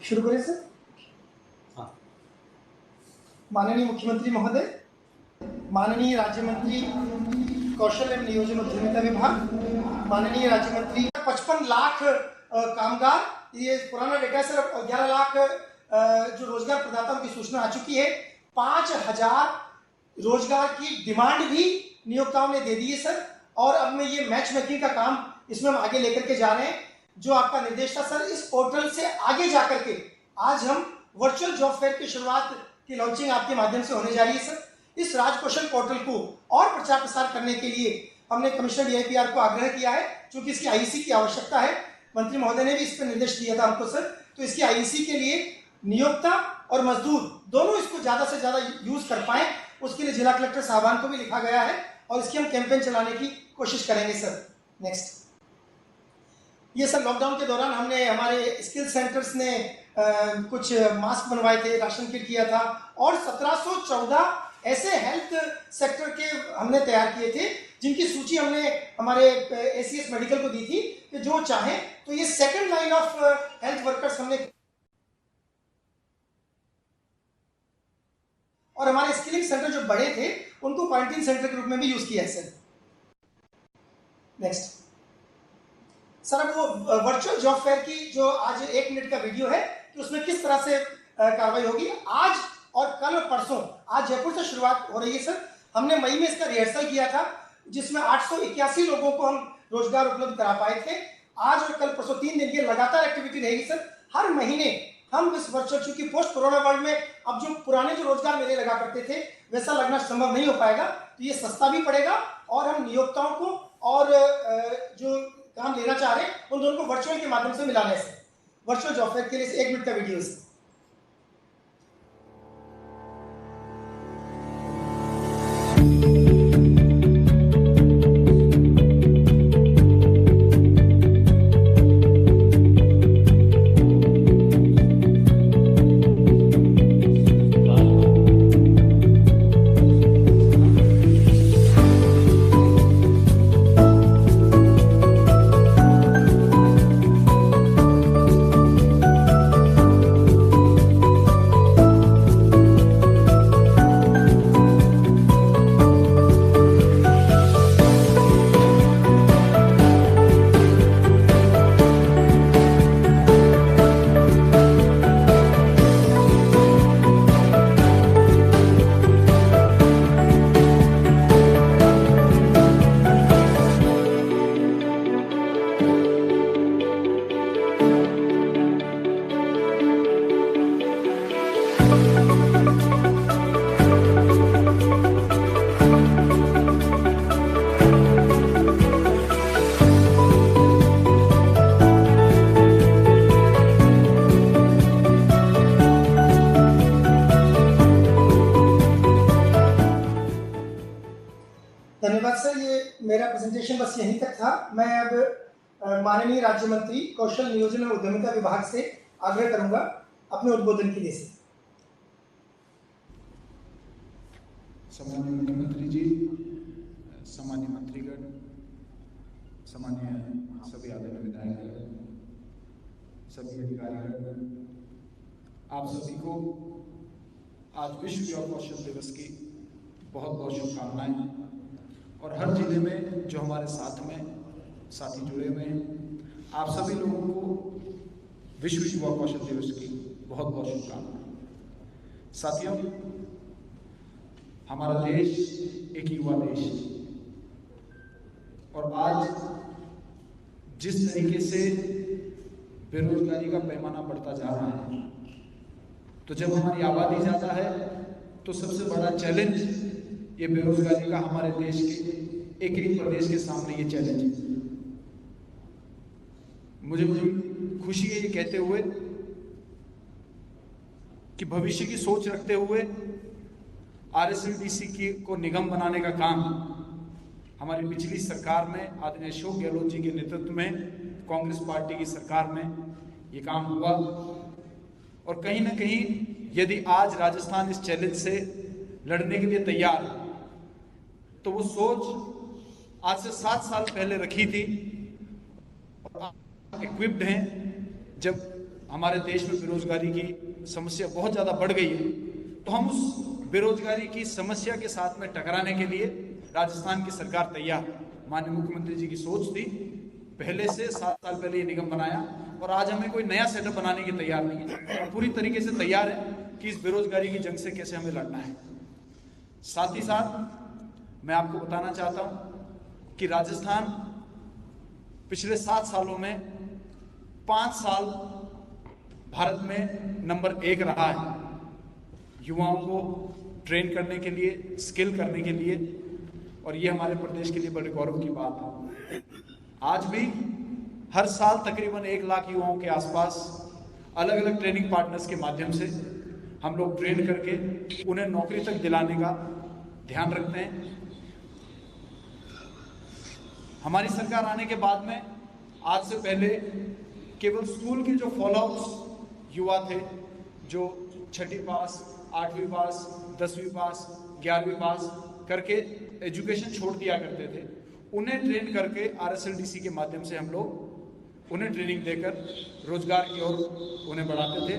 शुरू करें सर। हाँ। माननीय मुख्यमंत्री महोदय, माननीय राज्य मंत्री कौशल एवं नियोजन उद्यमिता विभाग, माननीय राज्य मंत्री 55 लाख कामगार, ये पुराना डेटा सर, 11 लाख जो रोजगार प्रदाताओं की सूचना आ चुकी है। 5000 रोजगार की डिमांड भी नियोक्ताओं ने दे दी है सर, और अब मैं ये मैच मेकिंग का काम इसमें हम आगे लेकर के जा रहे हैं। जो आपका निर्देश था सर, इस पोर्टल से आगे जाकर के आज हम वर्चुअल जॉब फेयर की शुरुआत की लॉन्चिंग आपके माध्यम से होने जा रही है सर। इस राज कौशल पोर्टल को और प्रचार प्रसार करने के लिए हमने कमिश्नर DIPR को आग्रह किया है, क्योंकि इसकी IEC की आवश्यकता है। मंत्री महोदय ने भी इस पर निर्देश दिया था हमको सर, तो इसकी IEC के लिए नियोक्ता और मजदूर दोनों इसको ज्यादा से ज्यादा यूज कर पाए, उसके लिए जिला कलेक्टर साहबान को भी लिखा गया है, और इसकी हम कैंपेन चलाने की कोशिश करेंगे सर। नेक्स्ट, ये सर लॉकडाउन के दौरान हमने हमारे स्किल सेंटर्स ने कुछ मास्क बनवाए थे, राशन किट किया था, और 1714 ऐसे हेल्थ सेक्टर के हमने तैयार किए थे, जिनकी सूची हमने हमारे ACS मेडिकल को दी थी कि जो चाहे तो ये second line of health workers हमने, और हमारे स्किलिंग सेंटर जो बड़े थे उनको क्वारंटीन सेंटर के रूप में भी यूज किया है सर। नेक्स्ट सर, अब वो वर्चुअल जॉब फेयर की जो आज 1 मिनट का वीडियो है कि उसमें किस तरह से कार्रवाई होगी। आज और कल और परसों, आज जयपुर से शुरुआत हो रही है सर। हमने मई में इसका रिहर्सल किया था, जिसमें 881 लोगों को हम रोजगार उपलब्ध करा पाए थे। आज और कल परसों 3 दिन की लगातार एक्टिविटी रहेगी सर। हर महीने हम इस वर्चुअल, चूंकि पोस्ट कोरोना वर्ल्ड में अब जो पुराने जो रोजगार मेले लगा करते थे वैसा लगना संभव नहीं हो पाएगा, तो ये सस्ता भी पड़ेगा, और हम नियोक्ताओं को और जो काम लेना चाह रहे हैं उन दोनों को वर्चुअल के माध्यम से मिलाने से। वर्चुअल जॉब फेयर के लिए 1 मिनट का वीडियो है। धन्यवाद सर, ये मेरा प्रेजेंटेशन बस यहीं तक था। मैं अब माननीय राज्य मंत्री कौशल नियोजन एवं उद्यमिता विभाग से आग्रह करूंगा अपने उद्बोधन के लिए से। सम्माननीय मुख्यमंत्री जी, सम्माननीय मंत्रीगण, सम्माननीय सभी आदरणीय विधायक, सभी अधिकारीगण, आप सभी को आज विश्व युवा कौशल दिवस की बहुत बहुत शुभकामनाएं। और हर जिले में जो हमारे साथी जुड़े हुए हैं, आप सभी लोगों को विश्व युवा कौशल दिवस की बहुत बहुत शुभकामनाएं। साथियों, हमारा देश एक युवा देश है और आज जिस तरीके से बेरोजगारी का पैमाना बढ़ता जा रहा है, तो जब हमारी आबादी ज्यादा है तो सबसे बड़ा चैलेंज ये बेरोजगारी का हमारे देश के एक प्रदेश के सामने ये चैलेंज है। मुझे खुशी है ये कहते हुए कि भविष्य की सोच रखते हुए RSLDC को निगम बनाने का काम हमारी पिछली सरकार में आदरणीय अशोक गहलोत जी के नेतृत्व में कांग्रेस पार्टी की सरकार में ये काम हुआ। और कहीं ना कहीं यदि आज राजस्थान इस चैलेंज से लड़ने के लिए तैयार है तो वो सोच आज से 7 साल पहले रखी थी और इक्विप्ड हैं। जब हमारे देश में बेरोजगारी की समस्या बहुत ज्यादा बढ़ गई है तो हम उस बेरोजगारी की समस्या के साथ में टकराने के लिए राजस्थान की सरकार तैयार। माननीय मुख्यमंत्री जी की सोच थी, पहले से 7 साल पहले ये निगम बनाया और आज हमें कोई नया सेटअप बनाने की तैयार नहीं है और पूरी तरीके से तैयार है कि इस बेरोजगारी की जंग से कैसे हमें लड़ना है। साथ ही साथ मैं आपको बताना चाहता हूं कि राजस्थान पिछले 7 सालों में 5 साल भारत में नंबर 1 रहा है युवाओं को ट्रेन करने के लिए, स्किल करने के लिए, और ये हमारे प्रदेश के लिए बड़े गौरव की बात है। आज भी हर साल तकरीबन 1 लाख युवाओं के आसपास अलग अलग ट्रेनिंग पार्टनर्स के माध्यम से हम लोग ट्रेन करके उन्हें नौकरी तक दिलाने का ध्यान रखते हैं। हमारी सरकार आने के बाद में आज से पहले केवल स्कूल के जो फॉलोआउट्स युवा थे, जो 6वीं पास, 8वीं पास, 10वीं पास, 11वीं पास करके एजुकेशन छोड़ दिया करते थे, उन्हें ट्रेन करके RSLDC के माध्यम से हम लोग उन्हें ट्रेनिंग देकर रोजगार की ओर उन्हें बढ़ाते थे।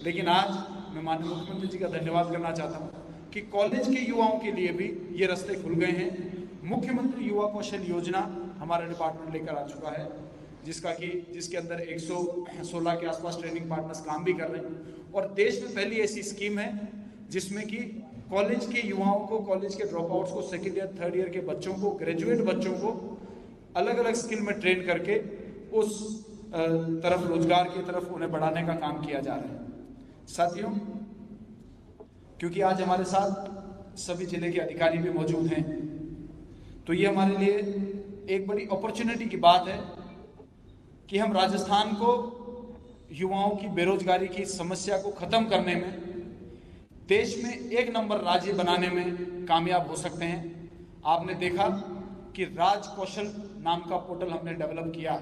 लेकिन आज मैं माननीय मुख्यमंत्री जी का धन्यवाद करना चाहता हूं कि कॉलेज के युवाओं के लिए भी ये रास्ते खुल गए हैं। मुख्यमंत्री युवा कौशल योजना हमारा डिपार्टमेंट लेकर आ चुका है, जिसके अंदर 116 के आसपास ट्रेनिंग पार्टनर्स काम भी कर रहे हैं और देश में पहली ऐसी स्कीम है जिसमें कि कॉलेज के युवाओं को, कॉलेज के ड्रॉप आउट्स को, 2nd ईयर 3rd ईयर के बच्चों को, ग्रेजुएट बच्चों को अलग अलग स्किल में ट्रेन करके उस तरफ, रोजगार की तरफ उन्हें बढ़ाने का काम किया जा रहा है। साथियों, क्योंकि आज हमारे साथ सभी जिले के अधिकारी भी मौजूद हैं, तो ये हमारे लिए एक बड़ी अपॉर्चुनिटी की बात है कि हम राजस्थान को युवाओं की बेरोजगारी की समस्या को खत्म करने में, देश में 1 नंबर राज्य बनाने में कामयाब हो सकते हैं। आपने देखा कि राज कौशल नाम का पोर्टल हमने डेवलप किया,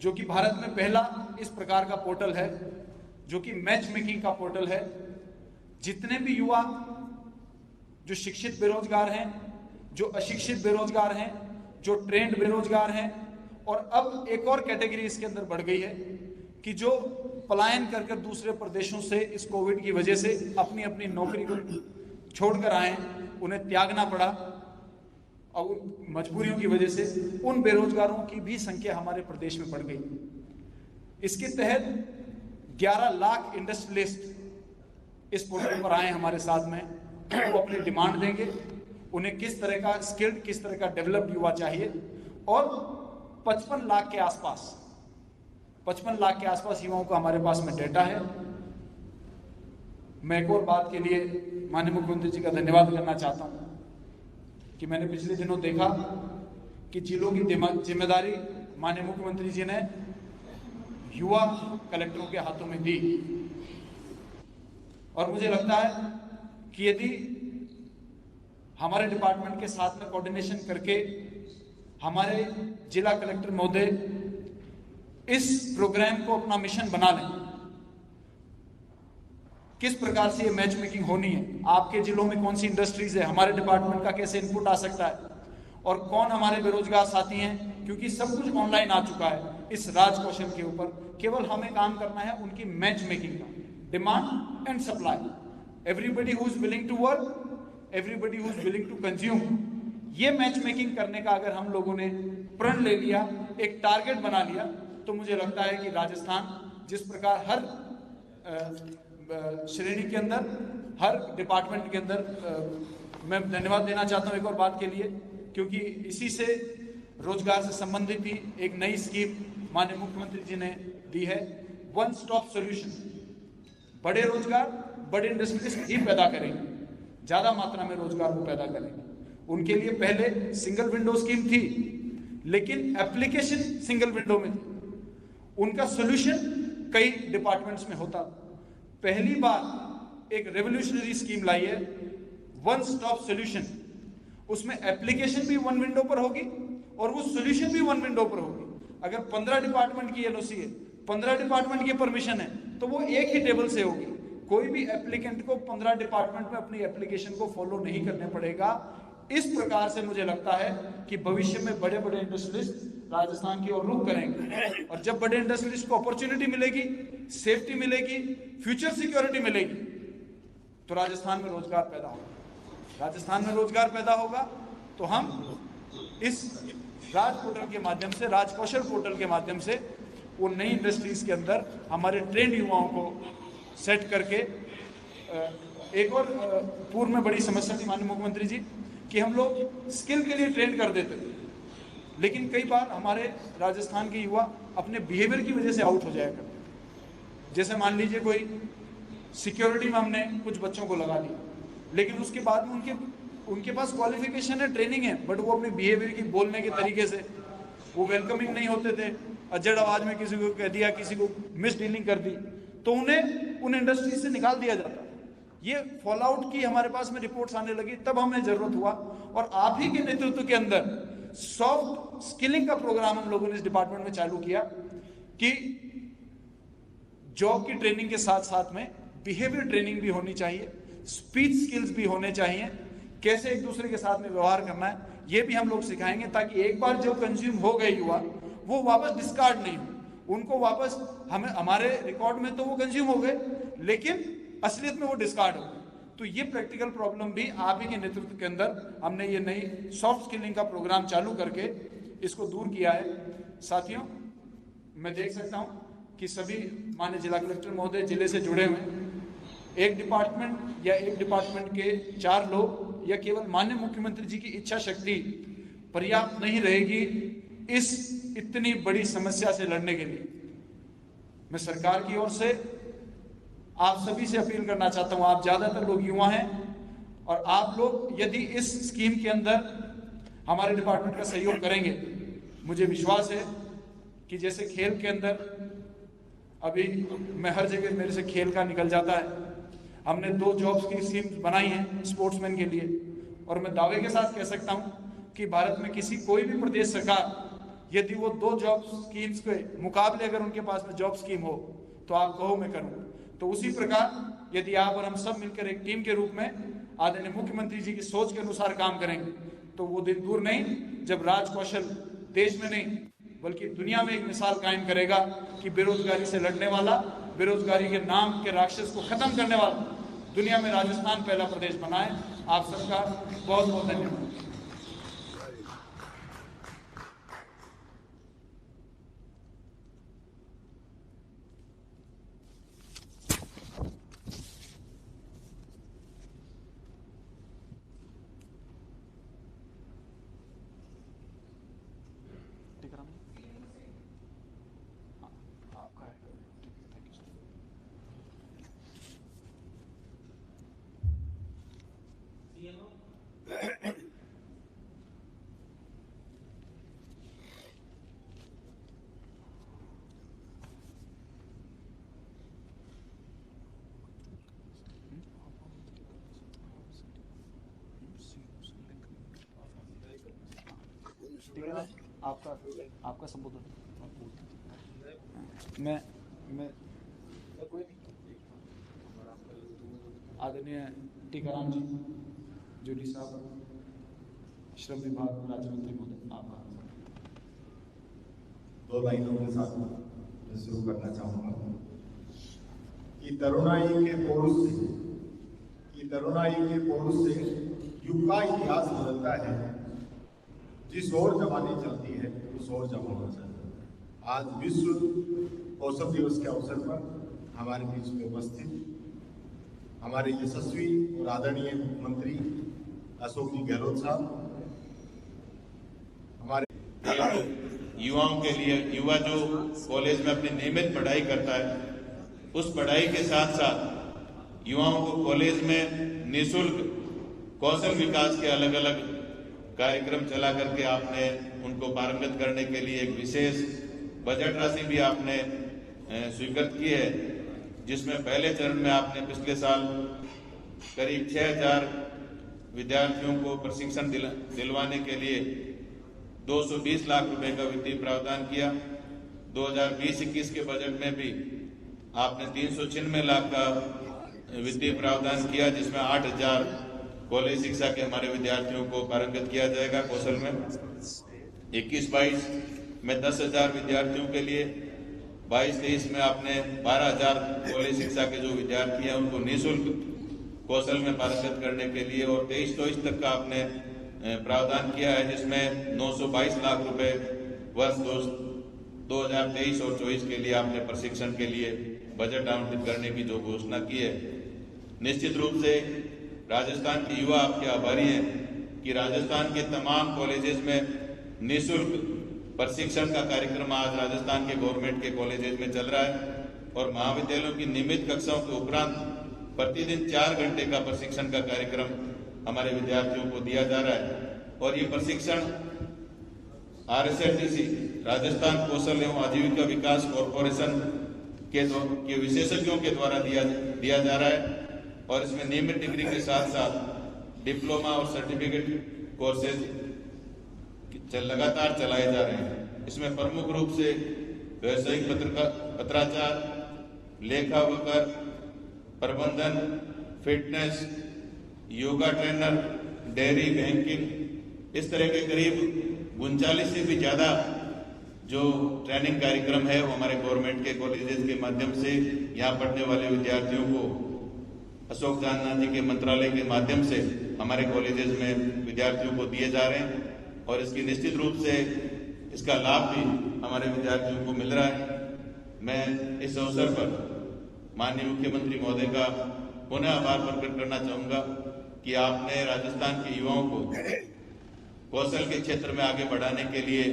जो कि भारत में पहला इस प्रकार का पोर्टल है, जो कि मैच मेकिंग का पोर्टल है। जितने भी युवा जो शिक्षित बेरोजगार हैं, जो अशिक्षित बेरोजगार हैं, जो ट्रेंड बेरोजगार हैं, और अब एक और कैटेगरी इसके अंदर बढ़ गई है कि जो पलायन कर दूसरे प्रदेशों से इस कोविड की वजह से अपनी अपनी नौकरी को छोड़कर आए, उन्हें त्यागना पड़ा और मजबूरियों की वजह से उन बेरोजगारों की भी संख्या हमारे प्रदेश में बढ़ गई। इसके तहत 11 लाख इंडस्ट्रियलिस्ट इस पोर्टल पर आए हमारे साथ में। वो अपनी डिमांड देंगे, उन्हें किस तरह का स्किल्ड, किस तरह का डेवलप्ड युवा चाहिए, और 55 लाख के आसपास युवाओं का हमारे पास में डेटा है। मैं एक और बात के लिए माननीय मुख्यमंत्री जी का धन्यवाद करना चाहता हूं कि मैंने पिछले दिनों देखा कि जिलों की जिम्मेदारी माननीय मुख्यमंत्री जी ने युवा कलेक्टरों के हाथों में दी, और मुझे लगता है कि यदि हमारे डिपार्टमेंट के साथ में कोऑर्डिनेशन करके हमारे जिला कलेक्टर महोदय इस प्रोग्राम को अपना मिशन बना लें किस प्रकार से ये मैच मेकिंग होनी है, आपके जिलों में कौन सी इंडस्ट्रीज है, हमारे डिपार्टमेंट का कैसे इनपुट आ सकता है, और कौन हमारे बेरोजगार साथी हैं, क्योंकि सब कुछ ऑनलाइन आ चुका है इस राज कौशल के ऊपर। केवल हमें काम करना है उनकी मैच मेकिंग का, demand and supply, everybody who is willing to work, everybody who is willing to consume. ये मैच मेकिंग करने का अगर हम लोगों ने प्रण ले लिया, एक टारगेट बना लिया, तो मुझे लगता है कि राजस्थान जिस प्रकार हर श्रेणी के अंदर, हर डिपार्टमेंट के अंदर, मैं धन्यवाद देना चाहता हूँ एक और बात के लिए, क्योंकि इसी से रोजगार से संबंधित ही एक नई स्कीम माननीय मुख्यमंत्री जी ने दी है, वन स्टॉप सॉल्यूशन। बड़े रोजगार बड़े इंडस्ट्रीज ही पैदा करेंगे, ज्यादा मात्रा में रोजगार को पैदा करेंगे। उनके लिए पहले सिंगल विंडो स्कीम थी, लेकिन एप्लीकेशन सिंगल विंडो में थी, उनका सॉल्यूशन कई डिपार्टमेंट्स में होता। पहली बार एक रेवोल्यूशनरी स्कीम लाई है, वन स्टॉप सॉल्यूशन। उसमें एप्लीकेशन भी वन विंडो पर होगी और वो सॉल्यूशन भी वन विंडो पर होगी। अगर 15 डिपार्टमेंट की एनओसी है, 15 डिपार्टमेंट की परमिशन है, तो वो एक ही टेबल से होगी। कोई भी एप्लीकेंट को 15 डिपार्टमेंट में अपनी एप्लीकेशन को फॉलो नहीं करने पड़ेगा। इस प्रकार से मुझे लगता है कि भविष्य में बड़े बड़े इंडस्ट्रियलिस्ट राजस्थान की ओर रुख करेंगे, और जब बड़े इंडस्ट्रियलिस्ट को अपॉर्चुनिटी मिलेगी, सेफ्टी मिलेगी, फ्यूचर सिक्योरिटी मिलेगी, तो राजस्थान में रोजगार पैदा होगा। राजस्थान में रोजगार पैदा होगा तो हम इस राज पोर्टल के माध्यम से, राज कौशल पोर्टल के माध्यम से वो नई इंडस्ट्रीज के अंदर हमारे ट्रेंड युवाओं को सेट करके, एक और पूर्व में बड़ी समस्या थी माननीय मुख्यमंत्री जी कि हम लोग स्किल के लिए ट्रेन कर देते थे, लेकिन कई बार हमारे राजस्थान के युवा अपने बिहेवियर की वजह से आउट हो जाया करते थे। जैसे मान लीजिए कोई सिक्योरिटी में हमने कुछ बच्चों को लगा दिया, लेकिन उसके बाद में उनके पास क्वालिफिकेशन है, ट्रेनिंग है, बट वो अपने बिहेवियर की, बोलने के तरीके से वो वेलकमिंग नहीं होते थे, अजड़ आवाज में किसी को कह दिया, किसी को मिस डीलिंग कर दी, तो उन्हें उन इंडस्ट्री से निकाल दिया जाता। ये फॉल आउट की हमारे पास में रिपोर्ट्स आने लगी, तब हमें जरूरत हुआ, और आप ही के नेतृत्व के अंदर सॉफ्ट स्किलिंग का प्रोग्राम हम लोगों ने इस डिपार्टमेंट में चालू किया कि जॉब की ट्रेनिंग के साथ साथ में बिहेवियर ट्रेनिंग भी होनी चाहिए, स्पीच स्किल्स भी होने चाहिए, कैसे एक दूसरे के साथ में व्यवहार करना है, ये भी हम लोग सिखाएंगे, ताकि एक बार जो कंज्यूम हो गए युवा, वो वापस डिस्कार्ड नहीं हो। उनको वापस हमारे रिकॉर्ड में तो वो कंज्यूम हो गए, लेकिन असलियत में वो डिस्कार्ड हो गए। तो ये प्रैक्टिकल प्रॉब्लम भी आप ही के नेतृत्व के अंदर हमने ये नई सॉफ्ट स्किलिंग का प्रोग्राम चालू करके इसको दूर किया है। साथियों, मैं देख सकता हूं कि सभी माननीय जिला कलेक्टर महोदय जिले से जुड़े हुए हैं। एक डिपार्टमेंट या एक डिपार्टमेंट के 4 लोग या केवल माननीय मुख्यमंत्री जी की इच्छा शक्ति पर्याप्त नहीं रहेगी इस इतनी बड़ी समस्या से लड़ने के लिए। मैं सरकार की ओर से आप सभी से अपील करना चाहता हूं, आप ज्यादातर लोग युवा हैं, और आप लोग यदि इस स्कीम के अंदर हमारे डिपार्टमेंट का सहयोग करेंगे, मुझे विश्वास है कि जैसे खेल के अंदर अभी मैं हर जगह मेरे से खेल का निकल जाता है, हमने 2 जॉब्स की स्कीम बनाई है स्पोर्ट्समैन के लिए, और मैं दावे के साथ कह सकता हूं कि भारत में कोई भी प्रदेश सरकार यदि वो 2 जॉब स्कीम्स के मुकाबले अगर उनके पास में जॉब स्कीम हो तो आप कहो मैं करूं। तो उसी प्रकार यदि आप और हम सब मिलकर एक टीम के रूप में आदरणीय मुख्यमंत्री जी की सोच के अनुसार काम करेंगे, तो वो दिन दूर नहीं जब राज कौशल देश में नहीं बल्कि दुनिया में एक मिसाल कायम करेगा कि बेरोजगारी से लड़ने वाला, बेरोजगारी के नाम के राक्षस को खत्म करने वाला दुनिया में राजस्थान पहला प्रदेश बनाए। आप सबका बहुत बहुत धन्यवाद। आपका संबोधन मैं आदरणीय टीकाराम जी, जूली साहब, श्रम विभाग राज्य मंत्री महोदय, आभार। दो लाइनों के साथ मैं शुरू करना चाहूंगा कि तरुणाई के पौरुष से युग का इतिहास बदलता है। जिस ओर जवानी चलती है उस ओर जमाना चलता है। आज विश्व कौशल दिवस के अवसर पर हमारे बीच में उपस्थित हमारे यशस्वी और आदरणीय मुख्यमंत्री अशोक जी गहलोत साहब, हमारे युवाओं के लिए, युवा जो कॉलेज में अपनी नियमित पढ़ाई करता है, उस पढ़ाई के साथ साथ युवाओं को कॉलेज में निःशुल्क कौशल विकास के अलग अलग कार्यक्रम चला करके आपने उनको पारंगत करने के लिए एक विशेष बजट राशि भी आपने स्वीकृत की है, जिसमें पहले चरण में आपने पिछले साल करीब 6000 विद्यार्थियों को प्रशिक्षण दिलवाने के लिए 220 लाख रुपए का वित्तीय प्रावधान किया। 2020-21 के बजट में भी आपने 396 लाख का वित्तीय प्रावधान किया, जिसमें 8000 कॉलेज शिक्षा के हमारे विद्यार्थियों को पारंगत किया जाएगा कौशल में। 21-22 में 10,000 विद्यार्थियों के लिए, 22-23 में आपने 12,000 कॉलेज शिक्षा के जो विद्यार्थी हैं उनको निःशुल्क कौशल में पारंगत करने के लिए, और 23-24 तक का आपने प्रावधान किया है, जिसमें 922 लाख रुपए वर्ष 2023 और 24 के लिए आपने प्रशिक्षण के लिए बजट आवंटित करने की जो घोषणा की है। निश्चित रूप से राजस्थान के युवा आपके आभारी हैं कि राजस्थान के तमाम कॉलेजेस में निःशुल्क प्रशिक्षण का कार्यक्रम आज राजस्थान के गवर्नमेंट के कॉलेजेस में चल रहा है, और महाविद्यालयों की नियमित कक्षाओं के उपरांत प्रतिदिन 4 घंटे का प्रशिक्षण का कार्यक्रम हमारे विद्यार्थियों को दिया जा रहा है। और ये प्रशिक्षण RSLDC राजस्थान कौशल एवं आजीविका विकास कॉरपोरेशन के विशेषज्ञों के द्वारा दिया जा रहा है, और इसमें नियमित डिग्री के साथ साथ डिप्लोमा और सर्टिफिकेट कोर्सेज लगातार चलाए जा रहे हैं। इसमें प्रमुख रूप से व्यवसायिक पत्राचार, लेखा वकर, प्रबंधन, fitness, yoga trainer, dairy, banking, इस तरह के करीब 39 से भी ज्यादा जो ट्रेनिंग कार्यक्रम है वो हमारे गवर्नमेंट के कॉलेजेस के माध्यम से यहाँ पढ़ने वाले विद्यार्थियों को अशोक चांदना जी के मंत्रालय के माध्यम से हमारे कॉलेजेस में विद्यार्थियों को दिए जा रहे हैं, और इसकी निश्चित रूप से इसका लाभ भी हमारे विद्यार्थियों को मिल रहा है। मैं इस अवसर पर माननीय मुख्यमंत्री महोदय का पुनः आभार प्रकट करना चाहूंगा कि आपने राजस्थान के युवाओं को कौशल के क्षेत्र में आगे बढ़ाने के लिए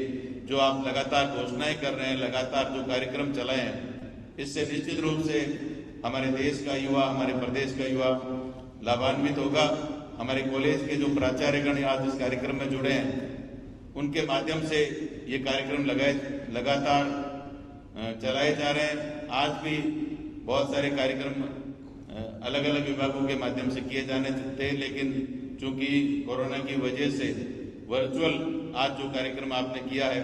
जो आप लगातार घोषणाएं कर रहे हैं, लगातार जो कार्यक्रम चलाए हैं, इससे निश्चित रूप से हमारे देश का युवा, हमारे प्रदेश का युवा लाभान्वित होगा। हमारे कॉलेज के जो प्राचार्यगण आज इस कार्यक्रम में जुड़े हैं, उनके माध्यम से ये कार्यक्रम लगातार चलाए जा रहे हैं। आज भी बहुत सारे कार्यक्रम अलग अलग विभागों के माध्यम से किए जाने थे, लेकिन चूंकि कोरोना की वजह से वर्चुअल आज जो कार्यक्रम आपने किया है,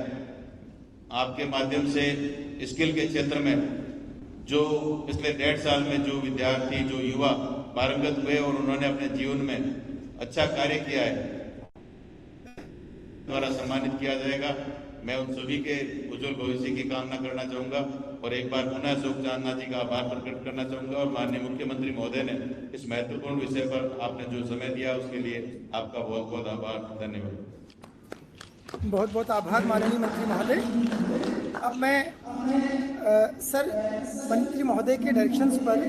आपके माध्यम से स्किल के क्षेत्र में जो पिछले 1.5 साल में जो विद्यार्थी, जो युवा पारंगत हुए और उन्होंने अपने जीवन में अच्छा कार्य किया है, द्वारा सम्मानित किया जाएगा। मैं उन सभी के उज्जवल भविष्य की कामना करना चाहूंगा, और एक बार पुनः अशोक चांदना जी का आभार प्रकट करना चाहूंगा, और माननीय मुख्यमंत्री महोदय ने इस महत्वपूर्ण विषय पर आपने जो समय दिया उसके लिए आपका बहुत बहुत आभार, धन्यवाद। बहुत बहुत आभार माननीय मंत्री महोदय। अब मैं सर मंत्री महोदय के डायरेक्शंस पर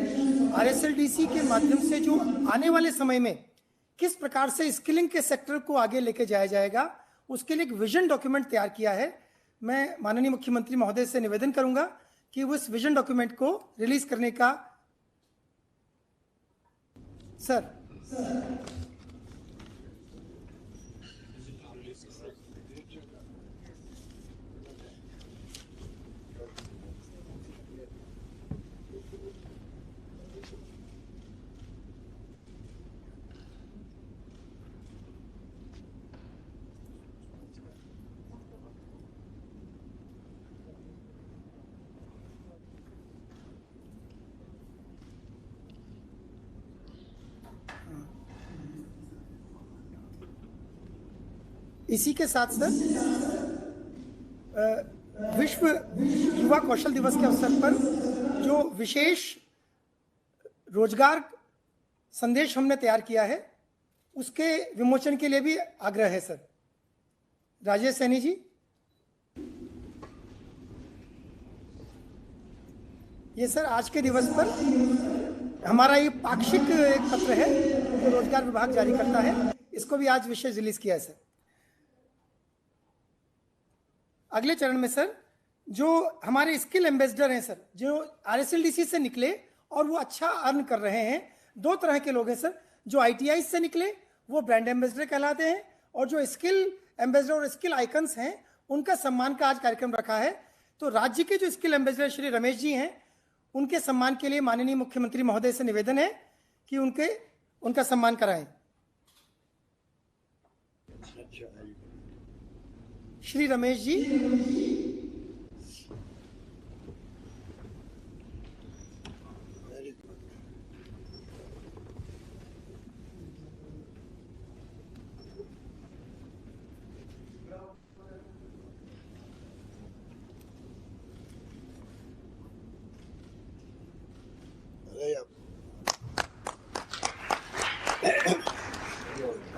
RSLDC के माध्यम से जो आने वाले समय में किस प्रकार से स्किलिंग के सेक्टर को आगे लेके जाया जाएगा, उसके लिए एक विजन डॉक्यूमेंट तैयार किया है। मैं माननीय मुख्यमंत्री महोदय से निवेदन करूंगा कि वो इस विजन डॉक्यूमेंट को रिलीज करने का सर इसी के साथ सर विश्व युवा कौशल दिवस के अवसर पर जो विशेष रोजगार संदेश हमने तैयार किया है उसके विमोचन के लिए भी आग्रह है सर। राजेश सैनी जी। ये सर आज के दिवस पर हमारा ये पाक्षिक एक पत्र है जो रोजगार विभाग जारी करता है, इसको भी आज विशेष रिलीज किया है सर। अगले चरण में सर जो हमारे स्किल एम्बेसडर हैं सर, जो RSLDC से निकले और वो अच्छा अर्न कर रहे हैं, दो तरह के लोग हैं सर। जो ITI से निकले वो ब्रांड एम्बेसडर कहलाते हैं, और जो स्किल एम्बेसडर और स्किल आइकन्स हैं उनका सम्मान का आज कार्यक्रम रखा है। तो राज्य के जो स्किल एम्बेसडर श्री रमेश जी हैं, उनके सम्मान के लिए माननीय मुख्यमंत्री महोदय से निवेदन है कि उनका सम्मान कराएं। श्री रमेश जी।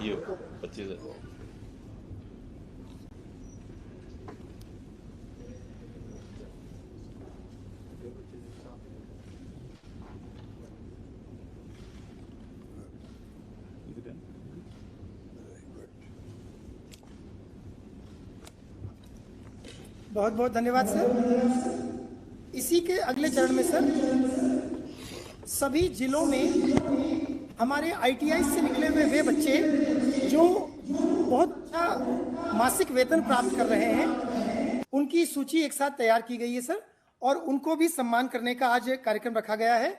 ये 25,000। बहुत बहुत धन्यवाद सर। इसी के अगले चरण में सर सभी जिलों में हमारे ITI से निकले हुए वे बच्चे जो बहुत अच्छा मासिक वेतन प्राप्त कर रहे हैं, उनकी सूची एक साथ तैयार की गई है सर, और उनको भी सम्मान करने का आज कार्यक्रम रखा गया है।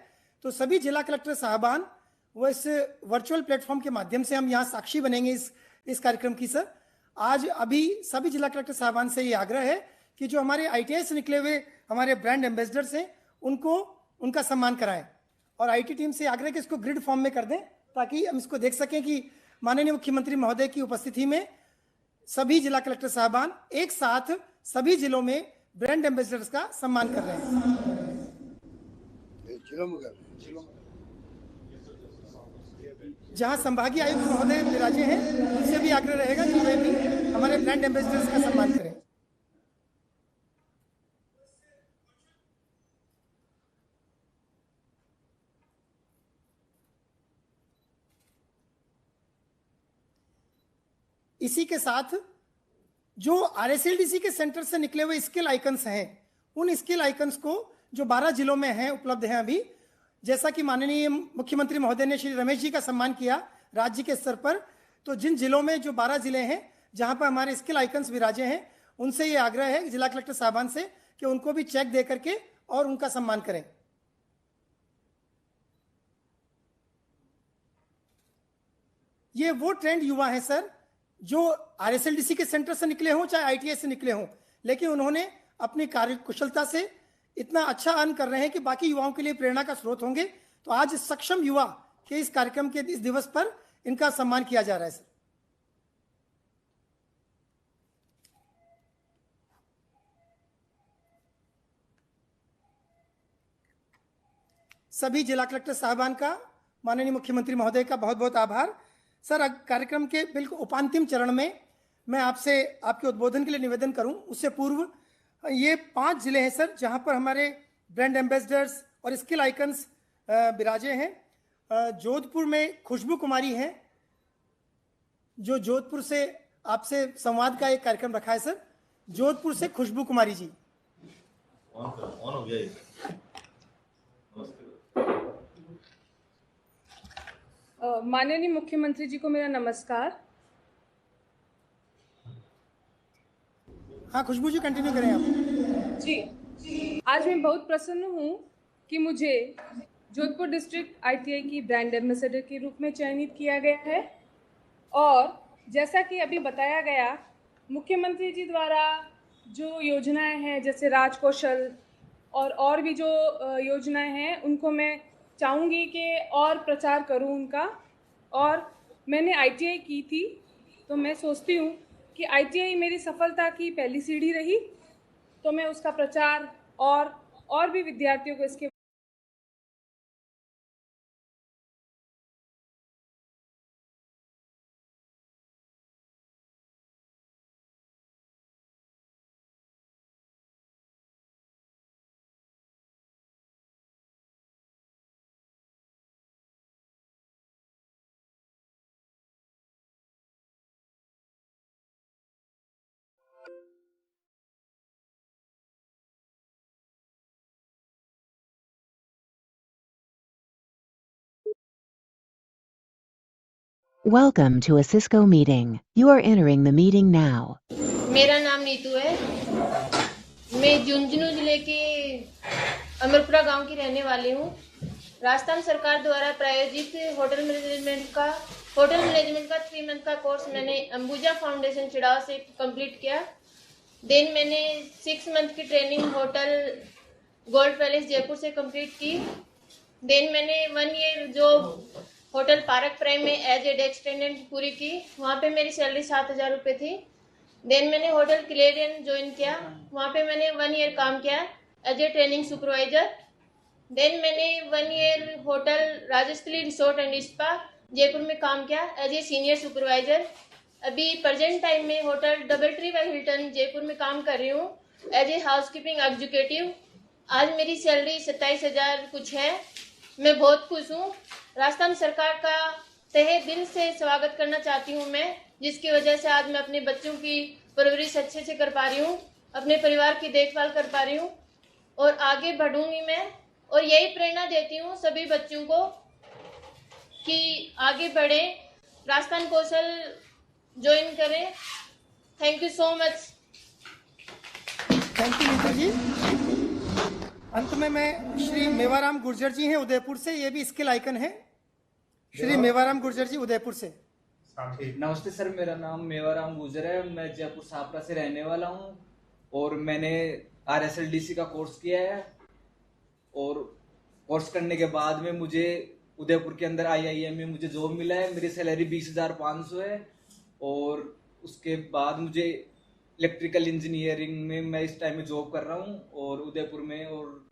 तो सभी जिला कलेक्टर साहबान वो इस वर्चुअल प्लेटफॉर्म के माध्यम से हम यहाँ साक्षी बनेंगे इस कार्यक्रम की सर। आज अभी सभी जिला कलेक्टर साहबान से ये आग्रह है कि जो हमारे ITI से निकले हुए हमारे ब्रांड एम्बेसडर्स हैं उनका सम्मान कराएं, और IT टीम से आग्रह कि इसको ग्रिड फॉर्म में कर दें ताकि हम इसको देख सकें कि माननीय मुख्यमंत्री महोदय की उपस्थिति में सभी जिला कलेक्टर साहबान एक साथ सभी जिलों में ब्रांड एम्बेसडर्स का सम्मान कर रहे हैं। जहां संभागीय आयुक्त महोदय विराजे हैं उनसे भी आग्रह रहेगा कि वे भी हमारे ब्रांड एम्बेसडर्स का सम्मान करें। इसी के साथ जो RSLDC के सेंटर से निकले हुए स्किल आइकन्स हैं, उन स्किल आइकन्स को जो 12 जिलों में हैं उपलब्ध हैं अभी, जैसा कि माननीय मुख्यमंत्री महोदय ने श्री रमेश जी का सम्मान किया राज्य के स्तर पर, तो जिन जिलों में जो 12 जिले हैं जहां पर हमारे स्किल आइकन्स विराजे हैं, उनसे ये आग्रह है जिला कलेक्टर साहबान से कि उनको भी चेक दे करके और उनका सम्मान करें। ये वो ट्रेंड युवा है सर जो RSLDC के सेंटर से निकले हों चाहे ITI से निकले हों, लेकिन उन्होंने अपनी कार्य कुशलता से इतना अच्छा अर्न कर रहे हैं कि बाकी युवाओं के लिए प्रेरणा का स्रोत होंगे। तो आज सक्षम युवा के इस कार्यक्रम के इस दिवस पर इनका सम्मान किया जा रहा है सर। सभी जिला कलेक्टर साहबान का माननीय मुख्यमंत्री महोदय का बहुत बहुत आभार सर। कार्यक्रम के बिल्कुल उपांतिम चरण में मैं आपसे आपके उद्बोधन के लिए निवेदन करूं, उससे पूर्व ये 5 जिले हैं सर जहां पर हमारे ब्रांड एम्बेसडर्स और स्किल आइकन्स विराजे हैं। जोधपुर में खुशबू कुमारी हैं, जो जोधपुर से आपसे संवाद का एक कार्यक्रम रखा है सर। जोधपुर से खुशबू कुमारी जी। ऑन हो गया ये। माननीय मुख्यमंत्री जी को मेरा नमस्कार। हाँ खुशबू जी कंटिन्यू करें आप। जी, आज मैं बहुत प्रसन्न हूँ कि मुझे जोधपुर डिस्ट्रिक्ट ITI की ब्रांड एम्बेसडर के रूप में चयनित किया गया है। और जैसा कि अभी बताया गया, मुख्यमंत्री जी द्वारा जो योजनाएं हैं जैसे राज कौशल और भी जो योजनाएं हैं, उनको मैं चाहूँगी कि और प्रचार करूँ उनका। और मैंने ITI की थी, तो मैं सोचती हूँ कि ITI मेरी सफलता की पहली सीढ़ी रही, तो मैं उसका प्रचार और भी विद्यार्थियों को इसके Welcome to a Cisco meeting. You are entering the meeting now. मेरा नाम नीतू है। मैं झुंझुनू जिले के अमरपुरा गांव की रहने वाली हूँ। राजस्थान सरकार द्वारा प्रायोजित होटल मैनेजमेंट का 3 मंथ का कोर्स मैंने अंबुजा फाउंडेशन चिड़ाव से कंप्लीट किया। देन मैंने 6 मंथ की training hotel gold palace Jaipur से कंप्लीट की। देन मैंने 1 year job hotel park prime में एज ए डेस्क अटेंडेंट पूरी की। वहाँ पे मेरी सैलरी 7,000 रुपये थी। देन मैंने होटल क्लेरियन ज्वाइन किया। वहाँ पे मैंने 1 ईयर काम किया as a training supervisor. Then मैंने 1 year hotel Rajasthali resort and spa Jaipur में काम किया एज ए सीनियर सुपरवाइजर। अभी प्रेजेंट टाइम में hotel DoubleTree by Hilton Jaipur में काम कर रही हूँ एज ए हाउसकीपिंग एग्जीक्यूटिव। आज मेरी सैलरी 27,000 कुछ है। मैं बहुत खुश हूँ। राजस्थान सरकार का तहे दिल से स्वागत करना चाहती हूँ मैं, जिसकी वजह से आज मैं अपने बच्चों की परवरिश अच्छे से कर पा रही हूँ, अपने परिवार की देखभाल कर पा रही हूँ और आगे बढ़ूंगी मैं। और यही प्रेरणा देती हूँ सभी बच्चों को कि आगे बढ़े, राजस्थान कौशल ज्वाइन करें। Thank you so much. Thank you Neetu ji. अंत में मैं श्री मेवाराम गुर्जर जी हैं उदयपुर से, ये भी स्किल आइकन है। श्री मेवाराम गुर्जर जी उदयपुर से। नमस्ते सर, मेरा नाम मेवाराम गुर्जर है। मैं जयपुर सापरा से रहने वाला हूँ और मैंने RSLDC का कोर्स किया है और कोर्स करने के बाद में मुझे उदयपुर के अंदर IIM में मुझे जॉब मिला है। मेरी सैलरी 20,500 है और उसके बाद मुझे इलेक्ट्रिकल इंजीनियरिंग में मैं इस टाइम में जॉब कर रहा हूँ और उदयपुर में। और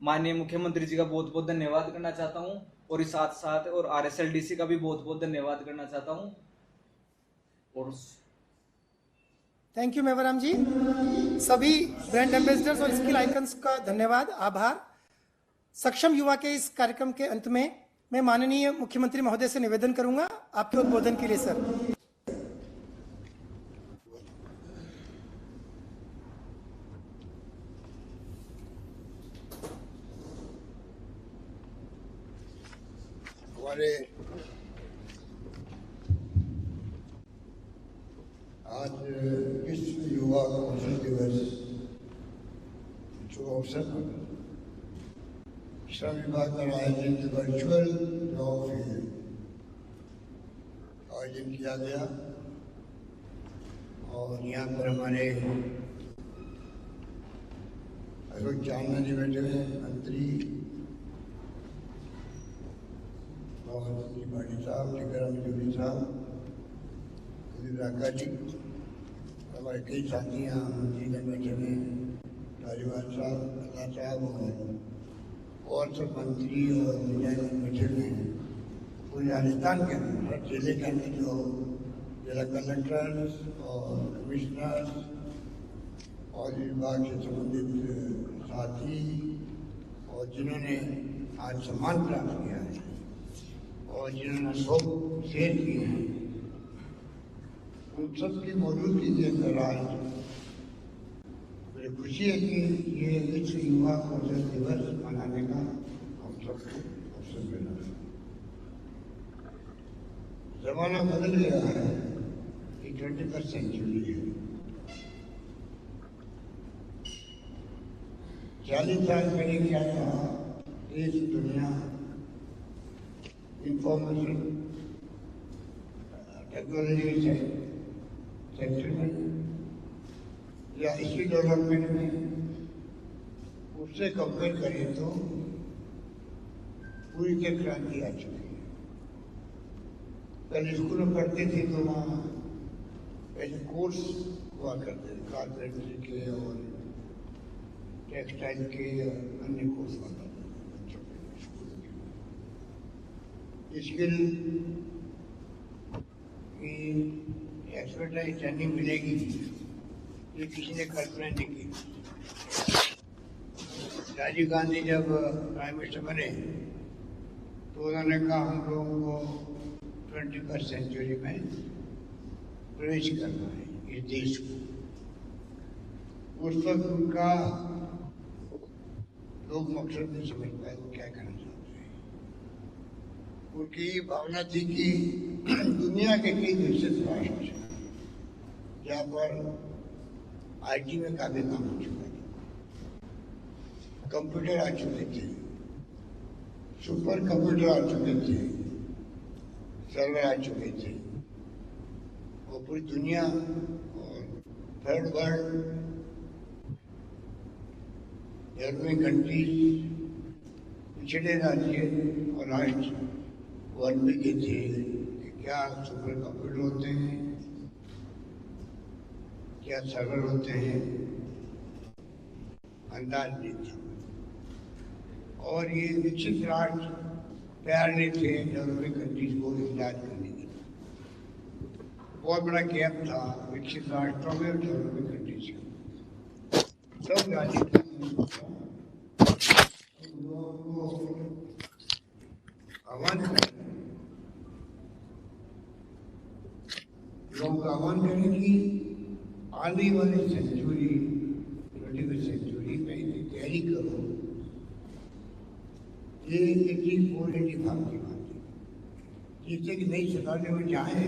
माननीय मुख्यमंत्री जी का बहुत बहुत धन्यवाद करना चाहता हूँ और इस साथ साथ और RSLDC का भी बहुत बहुत धन्यवाद करना चाहता हूँ। और थैंक यू मेवाराम जी। सभी ब्रांड एम्बेसडर्स और स्किल आइकन्स का धन्यवाद, आभार। सक्षम युवा के इस कार्यक्रम के अंत में मैं माननीय मुख्यमंत्री महोदय से निवेदन करूंगा आपके उद्बोधन के लिए सर। हमारे आज विश्व युवा कौशल दिवस शुभ अवसर पर श्रम विभाग द्वारा आयोजित वर्चुअल जॉब फेयर आयोजन किया गया और यहाँ पर हमारे अशोक चांदना जी बैठे हुए मंत्री और भाटी साहब, टिकराम जोड़ी साहब, राका जी, हमारे कई साथी यहाँ मंत्रीगण बैठे हुए, धारीवाल साहब, अल्लाह साहब और सब मंत्री और विधायक बैठे हुए हैं। पूरे राजस्थान के अंदर हर जिले के अंदर जो जिला कलेक्टर्स और कमिश्नर्स और विभाग से संबंधित साथी और जिन्होंने आज सम्मान प्राप्त किया है और जिन्होंने सब शेयर किए हैं, उन सबकी मौजूदगी के अंदर आज मुझे खुशी है कि ये विश्व युवा कौशल दिवस मनाने का हम सबको अवसर मिला। जमाना बदल गया है, ये 21st सेंचुरी है। 40 साल पहले क्या था, देश दुनिया इंफॉर्मेशन टेक्नोलॉजी सेक्टर में या इसी डेवलपमेंट में उससे कंपेयर करें तो पूरी की क्रांति आ चुकी है। पहले स्कूल में पढ़ते थे तो वहाँ ऐसे कोर्स हुआ करते थे, कारपेंटरी के और टेक्सटाइल के अन्य कोर्स हुआ करते थे बच्चों के स्कूल के। स्किल की एक्सपर्टाइज ट्रेनिंग मिलेगी, ये किसी ने कल्पना नहीं की। राजीव गांधी जब प्राइम मिनिस्टर बने तो उन्होंने कहा हम लोगों को 21st सेंचुरी में प्रवेश करना है इस देश को। उस वक्त उनका लोग मकसद नहीं समझ पाए वो क्या करना चाहते हैं। उनकी भावना थी कि दुनिया के कई विकसित राष्ट्र जहाँ पर IT में काफी काम हो चुका है, कंप्यूटर आ चुके थे, सुपर कंप्यूटर आ चुके थे, सर्वर आ चुके थे, और पूरी दुनिया और थर्ड वर्ल्ड डेवलपिंग कंट्रीज पिछड़े राज्य और राष्ट्र वर्ल्ड में के थे कि क्या सुपर कंप्यूटर होते हैं, क्या सर्वर होते हैं, अंदाज नहीं था। और ये विकसित राष्ट्र तैयार नहीं थे डेवलपिंग कंट्रीज को इमदाद करने के लिए। बहुत बड़ा गैप था विकसित राष्ट्रों में और डेवलपिंग कंट्रीज का। सब राज्य आह्वान करें, लोगों का आह्वान करें कि आने वाली सेंचुरी 21st सेंचुरी में इतनी तैयारी करो। ये 84-85 की बात है। जिससे कि नई शताब्दी में जाए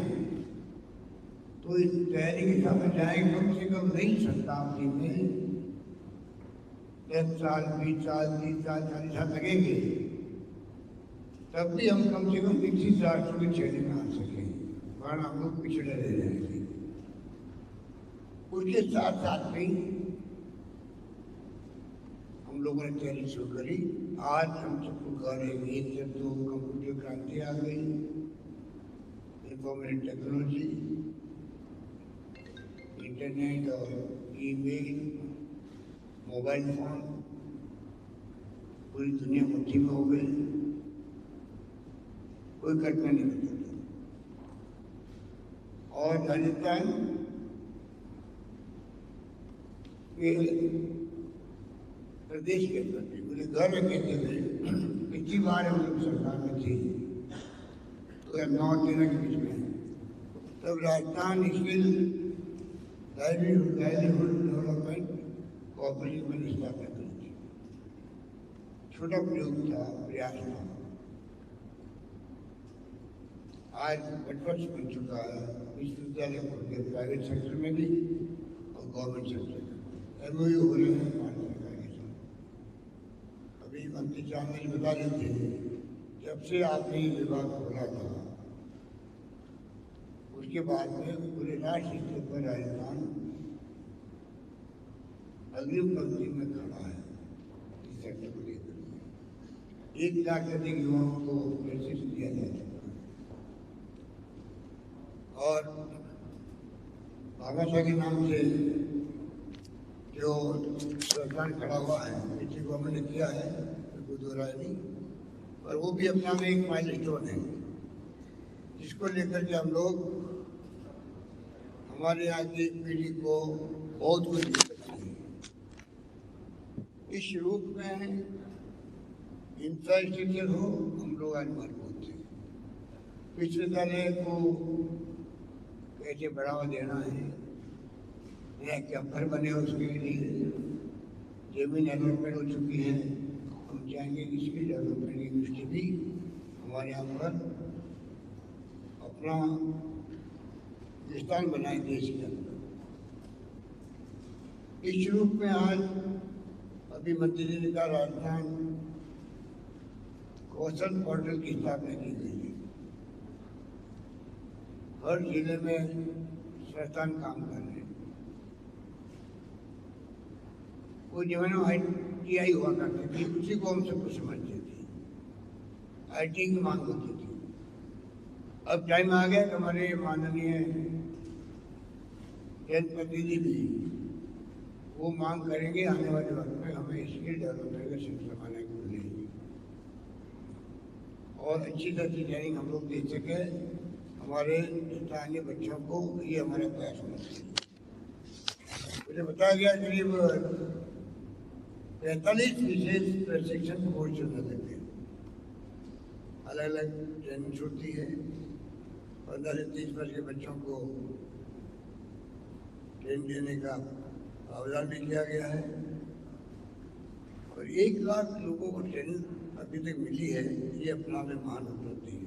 तो इस तैयारी के साथ जाए कम से कम नई शताब्दी में 10 साल 20 साल 30 साल 40 साल लगेंगे, तब भी हम कम से कम विकसित राष्ट्रों की श्रेणी में आ सकें, वरना हम लोग पिछड़े रह जाएंगे। उसके साथ साथ में हम लोगों ने तैयारी शुरू करी। आज हम सबको कह रहे हैं एक जब तो कंप्यूटर क्रांति आ गई, इंफॉर्मेशन टेक्नोलॉजी, इंटरनेट और ईमेल, मोबाइल फोन, पूरी दुनिया मुट्ठी में हो गई, कोई कल्पना नहीं कर सकता। और राजस्थान के प्रदेश के प्रति मुझे गर्व कहते हुए पिछली बार हम लोग सरकार में थे तो 9-13 के बीच में, तब Rajasthan skill livelihood development cooperative में स्थापना करी थी। छोटा प्रयोग था, प्रयास था। आज नेटवर्क बन चुका है, विश्वविद्यालय खुल गए प्राइवेट सेक्टर में भी और गवर्नमेंट सेक्टर में। MOU हो रहे हैं भारत सरकार के साथ। अभी मंत्री साहब ने बता रहे थे, जब से आपने ये विभाग खोला था उसके बाद में पूरे राष्ट्रीय स्तर पर राजस्थान अग्रिम पंक्ति में खड़ा है इस सेक्टर को लेकर। 1 लाख से अधिक युवाओं को प्रशिक्षण दिया जा चुका है और भामाशाह के नाम से जो सरकार खड़ा हुआ है, पिछली गवर्नमेंट ने किया है, कोई दो राय नहीं, पर वो भी अपना में एक माइलस्टोन है जिसको लेकर के हम लोग हमारे यहाँ की पीढ़ी को बहुत कुछ दे सकते हैं। इस रूप में इंफ्रास्ट्रक्चर हो, हम लोग आज मजबूत हैं। विश्वविद्यालय को कैसे बढ़ावा देना है, नया क्या घर बने उसके लिए जमीन डेवलपमेंट हो चुकी है। हम चाहेंगे कि इसकी डेवलपमेंट की दृष्टि भी हमारे यहाँ पर अपना स्थान बनाए देश के अंदर। इस रूप में आज अभी मध्य जिले का राजस्थान कौशल पोर्टल की स्थापना की गई है। हर जिले में संस्थान काम कर रहे हैं। कोई जमाना ITI हुआ करती थी, उसी को हम सब कुछ समझते थे, ITI की मांग होती थी। अब टाइम आ गया कि हमारे माननीय जनप्रतिनिधि भी वो मांग करेंगे आने वाले वक्त में हमें स्किल डेवलपमेंट का सेंटर बनाने को मिलेगी और अच्छी से अच्छी ट्रेनिंग हम लोग दे सके हमारे स्थानीय बच्चों को। ये हमारा प्रयास होना चाहिए। मुझे बताया गया करीब 45 विशेष प्रशिक्षण कोर्स चल रहे थे, अलग अलग ट्रेनिंग छूटती है। 15 से 30 वर्ष के बच्चों को ट्रेनिंग देने का आवेदन भी किया गया है और 1 लाख लोगों को ट्रेनिंग अभी तक मिली है। ये अपना में महान उपलब्धि है।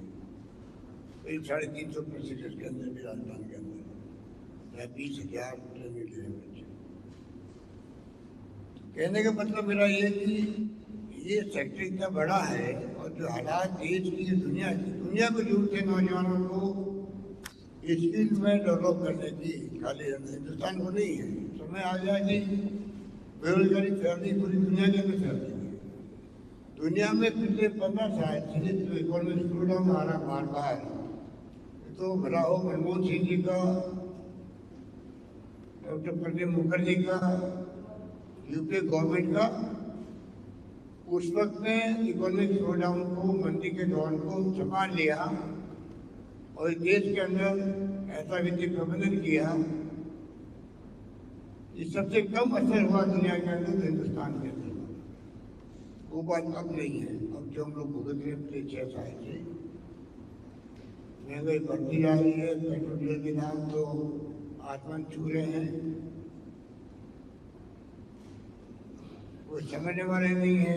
करीब 350 प्रशिक्षण के अंदर भी राजस्थान के अंदर 20,000 ट्रेनिंग ले रहे बच्चे। कहने का मतलब मेरा ये कि ये सेक्टर इतना बड़ा है और जो हालात देश की दुनिया को जरूरत है नौजवानों को स्किल में डेवलप करने की, खाली हिंदुस्तान को नहीं है। समय आ गया कि बेरोजगारी फैल रही पूरी दुनिया के अंदर फैल रही है। दुनिया में पिछले 15 साल से जो इकोनॉमिक स्लो डाउन आ रहा बार बार, तो भला हो मनमोहन सिंह जी का, डॉक्टर प्रणब मुखर्जी का, यूपी गवर्नमेंट का, उस वक्त में इकोनॉमिक स्लो डाउन को, मंदी के दौर को संभाल लिया और देश के अंदर ऐसा वित्तीय प्रबंधन किया कि सबसे कम असर हुआ दुनिया के अंदर तो हिंदुस्तान के अंदर। वो बात अब नहीं है। अब जो हम लोग भुगत रहे पिछले 6 साल से महंगाई बढ़ती जा रही है, पेट्रोल डीजल के दाम तो आसमान छू रहे हैं, वो समझने वाले नहीं है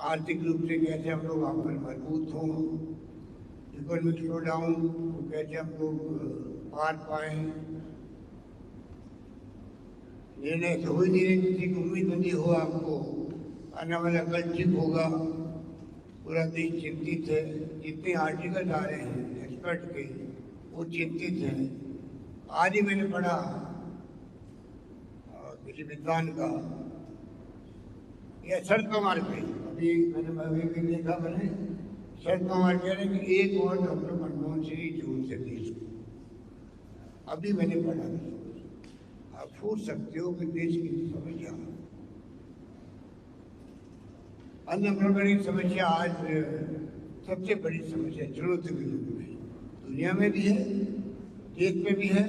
आर्थिक रूप से कैसे हम लोग वहाँ पर मजबूत हों, इकोनॉमिक स्लो डाउन को कैसे हम लोग पार पाएँ। निर्णय तो हो ही नहीं रहे, किसी को उम्मीद नहीं हो आपको आने वाला कल ठीक होगा। पूरा देश चिंतित है। जितने आर्टिकल आ रहे हैं एक्सपर्ट के वो चिंतित हैं। आज ही मैंने पढ़ा किसी विद्वान का, यह शरद पवार पे अभी मैंने भी देखा, मैंने शरद पवार कह रहे हैं कि एक और डॉक्टर मनमोहन सिंह जरूर से देश को। अभी मैंने पढ़ा, आप सोच सकते हो कि देश की समस्या, अनएम्प्लॉयमेंट की समस्या आज सबसे बड़ी समस्या चुनौती के रूप में दुनिया में भी है, देश में भी है,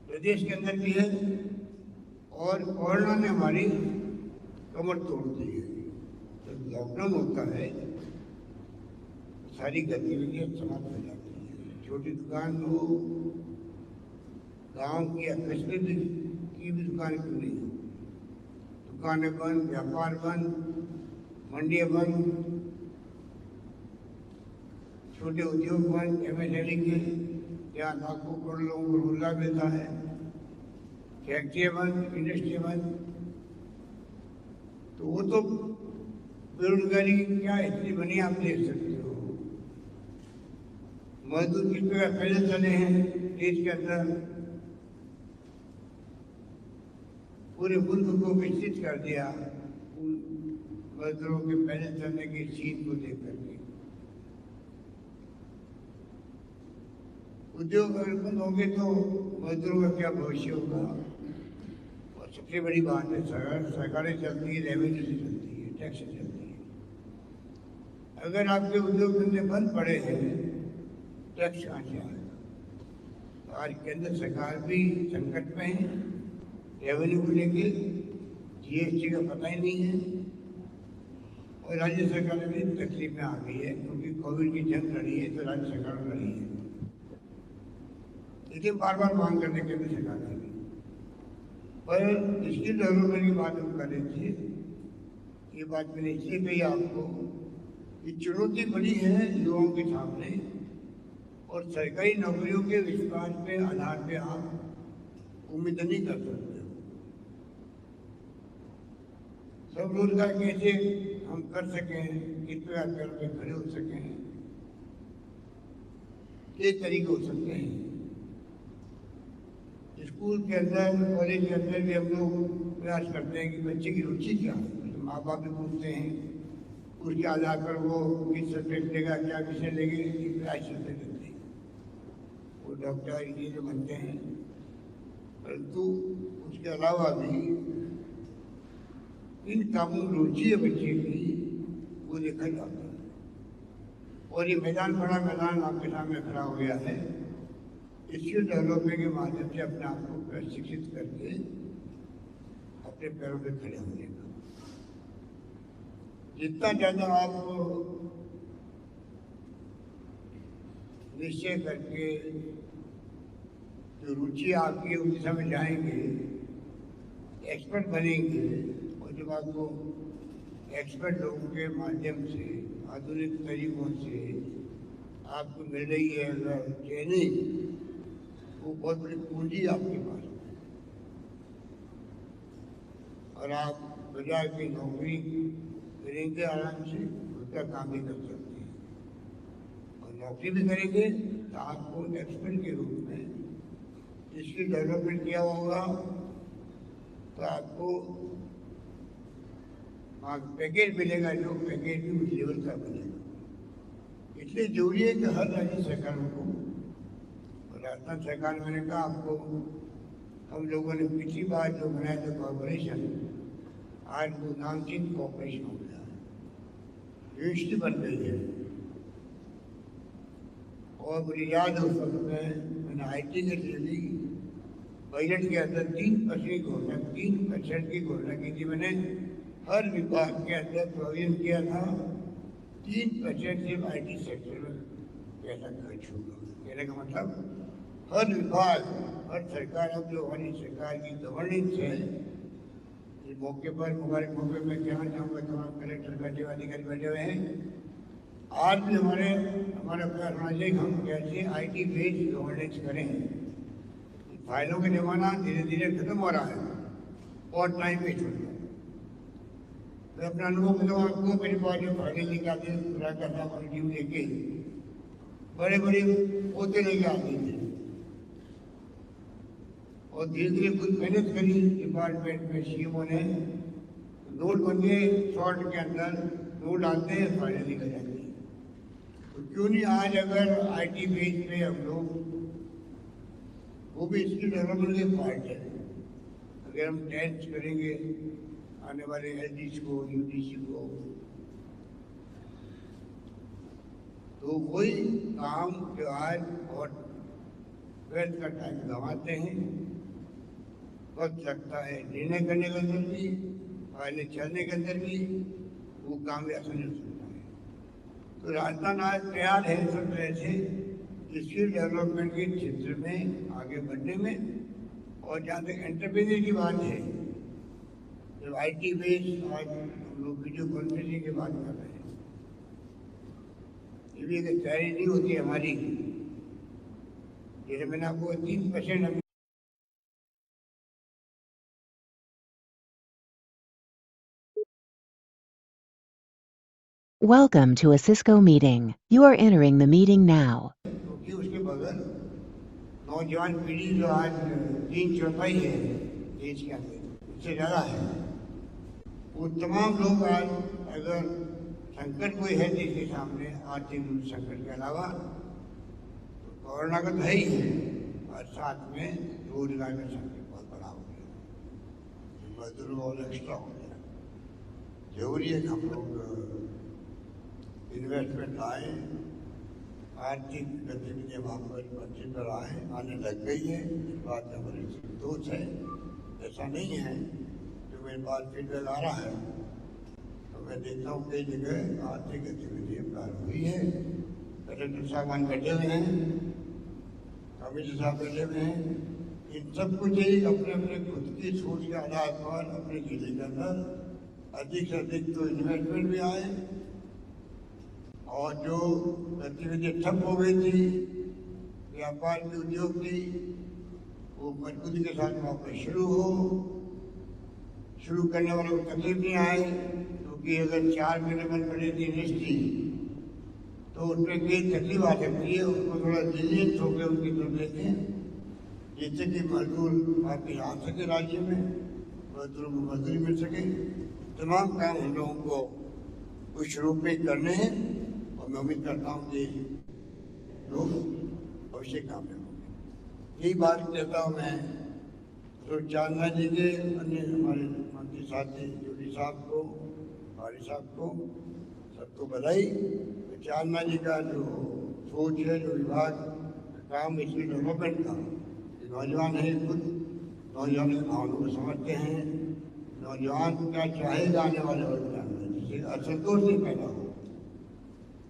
प्रदेश के अंदर भी है। और कोरोना ने हमारी कमर तोड़ दी है। जब लॉकडाउन होता है सारी गतिविधियाँ समाप्त हो जाती हैं। छोटी दुकान हो, गांव की या कस्बे की भी दुकान क्यों नहीं हो, दुकानें बंद, व्यापार बंद, मंडियाँ बंद, छोटे उद्योग बंद, एमएसएमई के जहाँ लाखों करोड़ लोगों को रोजगार मिलता है, फैक्ट्रियाँ बंद, इंडस्ट्री बंद। तो वो तो बेरोजगारी क्या इतनी बनी आप देख सकते हो। मजदूर किस प्रकार पहले चले हैं देश के अंदर, पूरे मुल्क को विकसित कर दिया उन मजदूरों के पहले चलने की चीज को देख करके। उद्योग अगर बंद होंगे तो मजदूरों का क्या भविष्य होगा। और सबसे बड़ी बात है, सरकारें चलती है, रेवेन्यू से चलती है, टैक्स से चलती है। अगर आपके उद्योग धंधे बंद पड़े हैं, टैक्स कहाँ से आएगा। आज केंद्र सरकार भी संकट में है, रेवेन्यू को लेके जीएसटी का पता ही नहीं है। और राज्य सरकार भी तकलीफ में आ गई है, क्योंकि कोविड की जंग लड़ी है तो राज्य सरकार लड़ी है, लेकिन बार बार मांग करने के भी सरकार नहीं। पर स्किल डेवलपमेंट की बात हम कर रहे थे, ये बात मैंने इसलिए कही आपको, ये चुनौती बड़ी है युवाओं के सामने। और सरकारी नौकरियों के विश्वास पे आधार पे आप उम्मीद नहीं कर सकते हो। सब रोजगार कैसे हम कर सकें, किस प्रकार पैर पे खड़े हो सकें, कई तरीके हो सकते हैं। स्कूल के अंदर, कॉलेज के अंदर भी हम लोग प्रयास करते हैं कि बच्चे की रुचि क्या है। तो माँ बाप भी पूछते हैं, उसके आधार पर वो किस सब्जेक्ट लेगा, क्या विषय लेंगे, प्रयास चलते रहते हैं। वो डॉक्टर इंजीनियर बनते हैं, परंतु उसके अलावा भी इन कामों में रुचि है बच्चे की, वो देखा जाता है। और ये मैदान बड़ा मैदान आपके सामने खड़ा हो गया है, स्किल डेवलपमेंट के माध्यम से अपने आप को प्रशिक्षित करके अपने पैरों पे खड़े होने का जितना ज़्यादा आप निश्चय करके जो रुचि आपकी उस दिशा में जाएंगे, एक्सपर्ट बनेंगे, और जब आपको एक्सपर्ट लोगों के माध्यम से आधुनिक तरीकों से आपको मिल रही है अगर ट्रेनिंग, वो बहुत बड़ी पूंजी आपके पास है और आप बाजार की नौकरी करेंगे आराम से, उसका काम भी कर सकते हैं और नौकरी भी करेंगे तो आपको एक्सपर्ट के रूप में इसकी डेवलपमेंट किया होगा तो आपको पैकेज मिलेगा, जो पैकेज भी उस लेवल का मिलेगा। इसलिए जरूरी है कि हर राज्य सरकारों को, राजस्थान सरकार मैंने कहा आपको, हम लोगों ने पिछली बार जो बनाया था कॉर्पोरेशन, आज वो नामचीन कॉर्पोरेशन हो गया है, यूनिवर्सिटी बन गई है। और मुझे याद है उस वक्त में मैंने IT के लिए भी बजट के अंदर 3% की घोषणा की थी। मैंने हर विभाग के अंदर प्रोविजन किया था 3% सिर्फ IT सेक्टर में पैसा खर्च होगा। कहने का मतलब हर विभाग, हर सरकार, अब जो हमारी सरकार की गवर्नेंस है, इस मौके पर मुबारक मौके में कहना चाहूँगा तमाम कलेक्टर बैठे हुए, अधिकारी बैठे हुए हैं, आज भी हमारा प्रयास होना चाहिए हम कैसे IT बेस्ड गवर्नेंस करें। फाइलों का जमाना धीरे धीरे खत्म हो रहा है और टाइम वेस्ट हो रहा है। मैं अपना अनुभव बताऊँ आपको, मेरे पास जो फाइलें लेके आते हैं पूरा करना टीम लेके बड़े बड़े पोते लेके आते थे और धीरे धीरे कुछ मेहनत करी डिपार्टमेंट में, CMO ने नोट बन गए, शॉर्ट के अंदर नोट आते हैं, फाइलें लेकर जाते हैं। तो क्यों नहीं आज अगर IT बेस पे हम लोग, वो भी इसकी डेवलपमेंट के पार्ट है, अगर हम टेस्ट करेंगे आने वाले LDC को, UDC को, तो वही काम जो आज और 12th का टाइम गंवाते हैं, वक्त लगता है निर्णय करने के अंदर भी, फाइलें चलने के अंदर भी, वो काम भी आसान हो सकता है। तो राजस्थान आज तैयार है सब तरह से स्किल डेवलपमेंट के क्षेत्र में आगे बढ़ने में। और जहाँ तक एंटरप्रेन्योर की बात है, जब IT बेस्ड आज हम लोग वीडियो कॉन्फ्रेंसिंग की बात कर रहे हैं, ये भी अगर तैयारी नहीं होती हमारी, जैसे मैंने आपको 3% Welcome to a Cisco meeting. You are entering the meeting now. क्योंकि उसके बगैर नौजवान पीढ़ी जो आज 3/4 है देश के अंदर, इससे ज़्यादा है, वो तमाम लोग आज अगर संकट कोई है देश के सामने, आर्थिक संकट के अलावा, तो कोरोना का तो है ही है, और साथ में रोजगार का संकट बहुत बड़ा हो गया, मजदूरों और एक्स्ट्रा हो गया। जरूरी है कि हम लोग इन्वेस्टमेंट लाए, आर्थिक गतिविधियाँ वहाँ पर बच्चे पर आने लग गई है, इस बात में बड़ी संतोष है। ऐसा नहीं है जो मेरे पास फीडबैक आ रहा है, तो मैं देखता हूँ कई जगह आर्थिक गतिविधियाँ प्रारंभ हुई है। कलेक्टर साहब बैठे हुए हैं, कमिश्नर साहब बैठे हुए हैं, इन सब कुछ अपने अपने खुद की सोच के आधार पर अपने जिले के अंदर अधिक से अधिक तो इन्वेस्टमेंट भी आए, और जो गतिविधियाँ ठप हो गई थी, व्यापार की, उद्योग की, वो मजबूती के साथ वापस शुरू करने वालों को तकलीफ नहीं आए, क्योंकि अगर 4 महीने में बड़ी थी इंडस्ट्री, तो उसमें कई तकलीफ आ सकती है, उसको थोड़ा रिलीज होकर उनकी तरफ देखें, जिससे कि मजदूर वापस आ सके राज्य में, मजदूरों को मजदूरी मिल सके। तमाम काम हम लोगों को कुछ रूप में करने हैं, और मैं उम्मीद करता हूँ कि लोग अवश्य काम में होंगे। यही बात कहता हूँ मैं तो चांदना जी के अन्य हमारे मंत्री साथी जोड़ी साहब को, भारी साहब को, सबको बधाई। तो चांदना जी का जो सोच है, जो विभाग काम इसकी डेवलपमेंट का, नौजवान है खुद नौजवान की भावनाओं को समझते हैं, नौजवान क्या चाहेगा आने वाले वक्त में, जिससे असंतोष नहीं पैदा हो।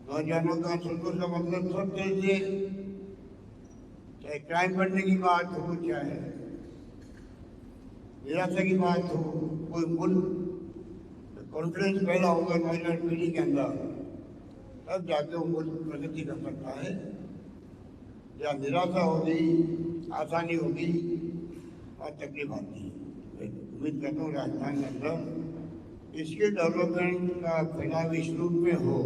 नौजवानों का असंतोष का मतलब सब तरह से, चाहे क्राइम बढ़ने की बात हो, चाहे निराशा की बात हो, कोई मुल्क कॉन्फिडेंस पैदा होगा नौजवान पीढ़ी के अंदर, तब जाके वो मुल्क प्रगति कर सकता है। जहाँ निराशा होगी, आसानी होगी और तकलीफ आती है। उम्मीद करता हूँ राजस्थान के अंदर इसके डेवलपमेंट का फैलाव इस रूप में हो,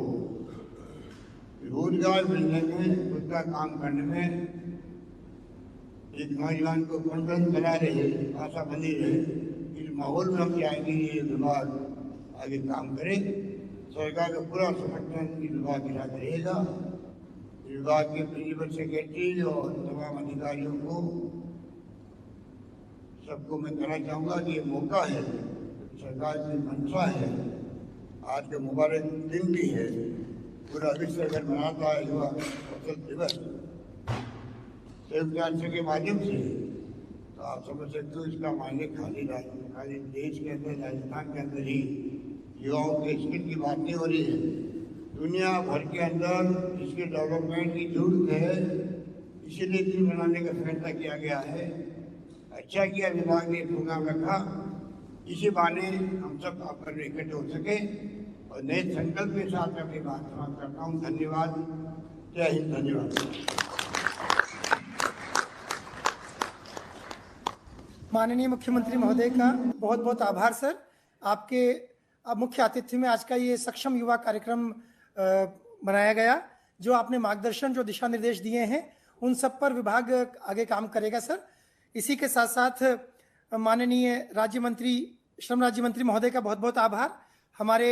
रोजगार मिलने में, खुद का काम करने में एक नौजवान को कॉन्फिडेंस बना रहे, आशा बनी रहे। इस माहौल में हम चाहेंगे ये विभाग आगे काम करे। सरकार का पूरा समर्थन इस विभाग के साथ रहेगा। विभाग के प्रिंसिपल सेक्रेटरी और तमाम अधिकारियों को, सबको मैं कहना चाहूँगा कि ये मौका है, सरकार की मंशा है। आज का मुबारक दिन भी है, पूरा विश्व अगर मनाता है युवा अवसर दिवस संयुक्त के माध्यम से, तो आप समझ सकते हो इसका मायने खाली देश के अंदर, राजस्थान के अंदर ही युवाओं के स्किल की बात नहीं हो रही है। दुनिया भर के अंदर इसके डेवलपमेंट की जरूरत है, इसीलिए दिन मनाने का फैसला किया गया है। अच्छा किया विभाग ने प्रोग्राम रखा, इसी बहाने हम सब आपस में इकट्ठे हो सके और नए संकल्प के साथ अपनी बात समाप्त करता हूँ। धन्यवाद। जय हिंद। धन्यवाद। माननीय मुख्यमंत्री महोदय का बहुत बहुत आभार सर। आपके मुख्य आतिथ्य में आज का ये सक्षम युवा कार्यक्रम बनाया गया। जो आपने मार्गदर्शन, जो दिशा निर्देश दिए हैं, उन सब पर विभाग आगे काम करेगा सर। इसी के साथ साथ माननीय राज्य मंत्री, श्रम राज्य मंत्री महोदय का बहुत बहुत आभार। हमारे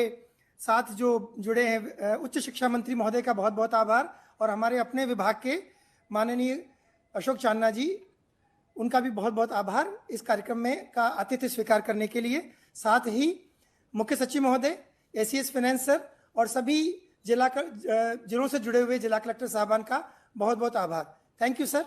साथ जो जुड़े हैं उच्च शिक्षा मंत्री महोदय का बहुत बहुत आभार। और हमारे अपने विभाग के माननीय अशोक चांदना जी, उनका भी बहुत बहुत आभार इस कार्यक्रम में का आतिथ्य स्वीकार करने के लिए। साथ ही मुख्य सचिव महोदय, एसीएस फाइनेंस सर और सभी जिलों से जुड़े हुए जिला कलेक्टर साहबान का बहुत बहुत आभार। Thank you sir.